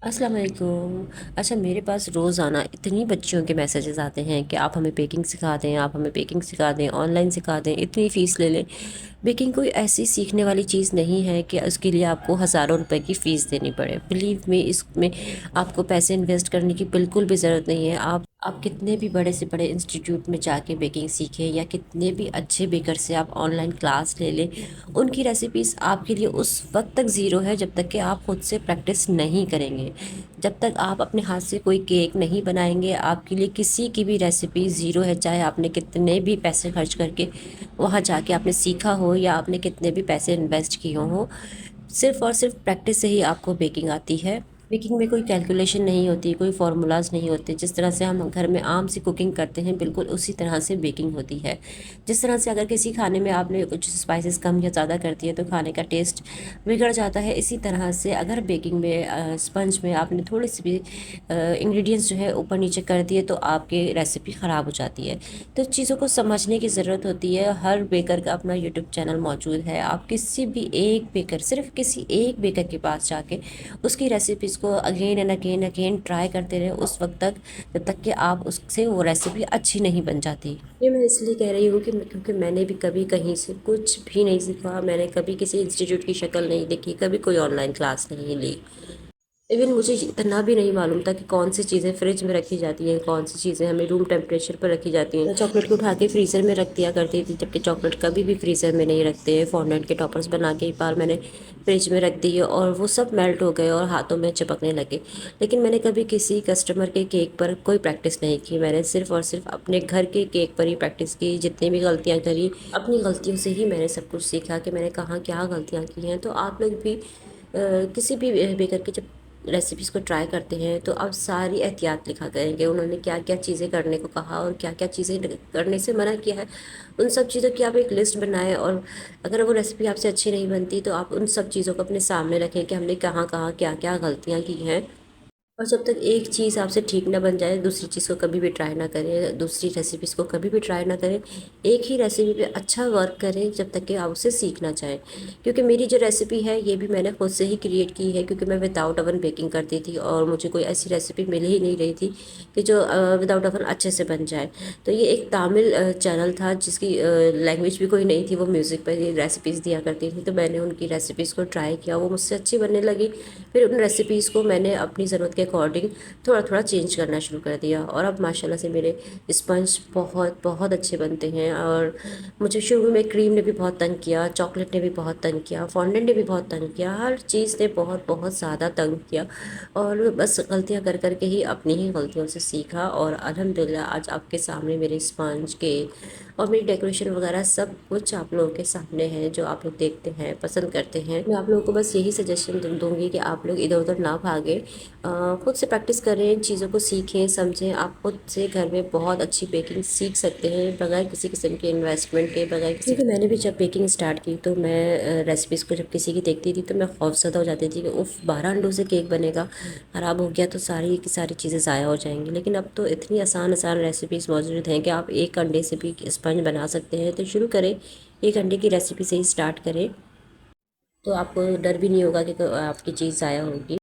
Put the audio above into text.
अस्सलाम वालेकुम। अच्छा, मेरे पास रोज़ाना इतनी बच्चियों के मैसेजेस आते हैं कि आप हमें बेकिंग सिखा दें, आप हमें बेकिंग सिखा दें, ऑनलाइन सिखा दें, इतनी फ़ीस ले लें। बेकिंग कोई ऐसी सीखने वाली चीज़ नहीं है कि उसके लिए आपको हज़ारों रुपए की फ़ीस देनी पड़े। बिलीव मी, इसमें आपको पैसे इन्वेस्ट करने की बिल्कुल भी ज़रूरत नहीं है। आप कितने भी बड़े से बड़े इंस्टीट्यूट में जाके बेकिंग सीखें या कितने भी अच्छे बेकर से आप ऑनलाइन क्लास ले लें, उनकी रेसिपीज़ आपके लिए उस वक्त तक ज़ीरो है जब तक कि आप खुद से प्रैक्टिस नहीं करेंगे। जब तक आप अपने हाथ से कोई केक नहीं बनाएंगे, आपके लिए किसी की भी रेसिपी ज़ीरो है। चाहे आपने कितने भी पैसे खर्च करके वहाँ जाके आपने सीखा हो या आपने कितने भी पैसे इन्वेस्ट किए हो, सिर्फ़ और सिर्फ प्रैक्टिस से ही आपको बेकिंग आती है। बेकिंग में कोई कैलकुलेशन नहीं होती, कोई फार्मूलाज नहीं होते। जिस तरह से हम घर में आम सी कुकिंग करते हैं, बिल्कुल उसी तरह से बेकिंग होती है। जिस तरह से अगर किसी खाने में आपने कुछ स्पाइसेस कम या ज़्यादा कर दिए तो खाने का टेस्ट बिगड़ जाता है, इसी तरह से अगर बेकिंग में स्पंज में आपने थोड़ी सी भी इंग्रेडिएंट्स जो है ऊपर नीचे कर दिए तो आपकी रेसिपी ख़राब हो जाती है। तो चीज़ों को समझने की ज़रूरत होती है। हर बेकर का अपना यूट्यूब चैनल मौजूद है। आप किसी भी एक बेकर, सिर्फ किसी एक बेकर के पास जाके उसकी रेसिपीज़ को again and again again try करते रहे उस वक्त तक, जब तक कि आप उससे वो रेसिपी अच्छी नहीं बन जाती। ये मैं इसलिए कह रही हूँ कि क्योंकि मैंने भी कभी कहीं से कुछ भी नहीं सीखा, मैंने कभी किसी इंस्टीट्यूट की शक्ल नहीं देखी, कभी कोई ऑनलाइन क्लास नहीं ली। इवन मुझे इतना भी नहीं मालूम था कि कौन सी चीज़ें फ्रिज में रखी जाती हैं, कौन सी चीज़ें हमें रूम टेम्परेचर पर रखी जाती हैं। मैं चॉकलेट को उठा के फ्रीज़र में रख दिया करती थी, जबकि चॉकलेट कभी भी फ्रीज़र में नहीं रखते हैं। फॉन्डेंट के टॉपर्स बना के एक बार मैंने फ्रिज में रख दिए और वो सब मेल्ट हो गए और हाथों में चिपकने लगे। लेकिन मैंने कभी किसी कस्टमर के केक पर कोई प्रैक्टिस नहीं की। मैंने सिर्फ और सिर्फ अपने घर के केक पर ही प्रैक्टिस की। जितनी भी गलतियाँ करी, अपनी गलतियों से ही मैंने सब कुछ सीखा कि मैंने कहाँ क्या गलतियाँ की हैं। तो आप लोग भी किसी भी बेकर के जब रेसिपीज़ को ट्राई करते हैं तो आप सारी एहतियात लिखा करेंगे, उन्होंने क्या क्या चीज़ें करने को कहा और क्या क्या चीज़ें करने से मना किया है। उन सब चीज़ों की आप एक लिस्ट बनाएं, और अगर वो रेसिपी आपसे अच्छी नहीं बनती तो आप उन सब चीज़ों को अपने सामने रखें कि हमने कहाँ कहाँ क्या क्या गलतियाँ की हैं। और जब तक एक चीज़ आपसे ठीक ना बन जाए, दूसरी चीज़ को कभी भी ट्राई ना करें, दूसरी रेसिपीज़ को कभी भी ट्राई ना करें। एक ही रेसिपी पे अच्छा वर्क करें जब तक कि आप उसे सीखना चाहें। क्योंकि मेरी जो रेसिपी है ये भी मैंने खुद से ही क्रिएट की है, क्योंकि मैं विदाउट ओवन बेकिंग करती थी और मुझे कोई ऐसी रेसिपी मिल ही नहीं रही थी कि जो विदाउट ओवन अच्छे से बन जाए। तो ये एक तामिल चैनल था जिसकी लैंग्वेज भी कोई नहीं थी, वो म्यूज़िक पर ही रेसिपीज़ दिया करती थी। तो मैंने उनकी रेसिपीज़ को ट्राई किया, वो मुझसे अच्छी बनने लगी। फिर उन रेसिपीज़ को मैंने अपनी ज़रूरत के अकॉर्डिंग थोड़ा थोड़ा चेंज करना शुरू कर दिया, और अब माशाल्लाह से मेरे स्पंज बहुत बहुत अच्छे बनते हैं। और मुझे शुरू में क्रीम ने भी बहुत तंग किया, चॉकलेट ने भी बहुत तंग किया, फॉन्डेंट ने भी बहुत तंग किया, हर चीज़ ने बहुत बहुत ज़्यादा तंग किया। और बस गलतियाँ कर कर के ही अपनी ही गलतियों से सीखा, और अल्हम्दुलिल्लाह आज आपके सामने मेरे स्पंज के और मेरी डेकोरेशन वगैरह सब कुछ आप लोगों के सामने है, जो आप लोग देखते हैं, पसंद करते हैं। मैं आप लोगों को बस यही सजेशन दूंगी कि आप लोग इधर उधर ना भागें, खुद से प्रैक्टिस करें, चीज़ों को सीखें समझें। आप खुद से घर में बहुत अच्छी बेकिंग सीख सकते हैं बगैर किसी किस्म के इन्वेस्टमेंट के, बगैर किसी। क्योंकि मैंने भी जब बेकिंग स्टार्ट की तो मैं रेसिपीज़ को जब किसी की देखती थी तो मैं खौफज़दा हो जाती थी कि उफ, 12 अंडों से केक बनेगा, ख़राब हो गया तो सारी की सारी चीज़ें ज़ाया हो जाएंगी। लेकिन अब तो इतनी आसान आसान रेसिपीज़ मौजूद हैं कि आप एक अंडे से भी स्पंज बना सकते हैं। तो शुरू करें, एक अंडे की रेसिपी से ही स्टार्ट करें, तो आपको डर भी नहीं होगा कि आपकी चीज़ ज़ाया होगी।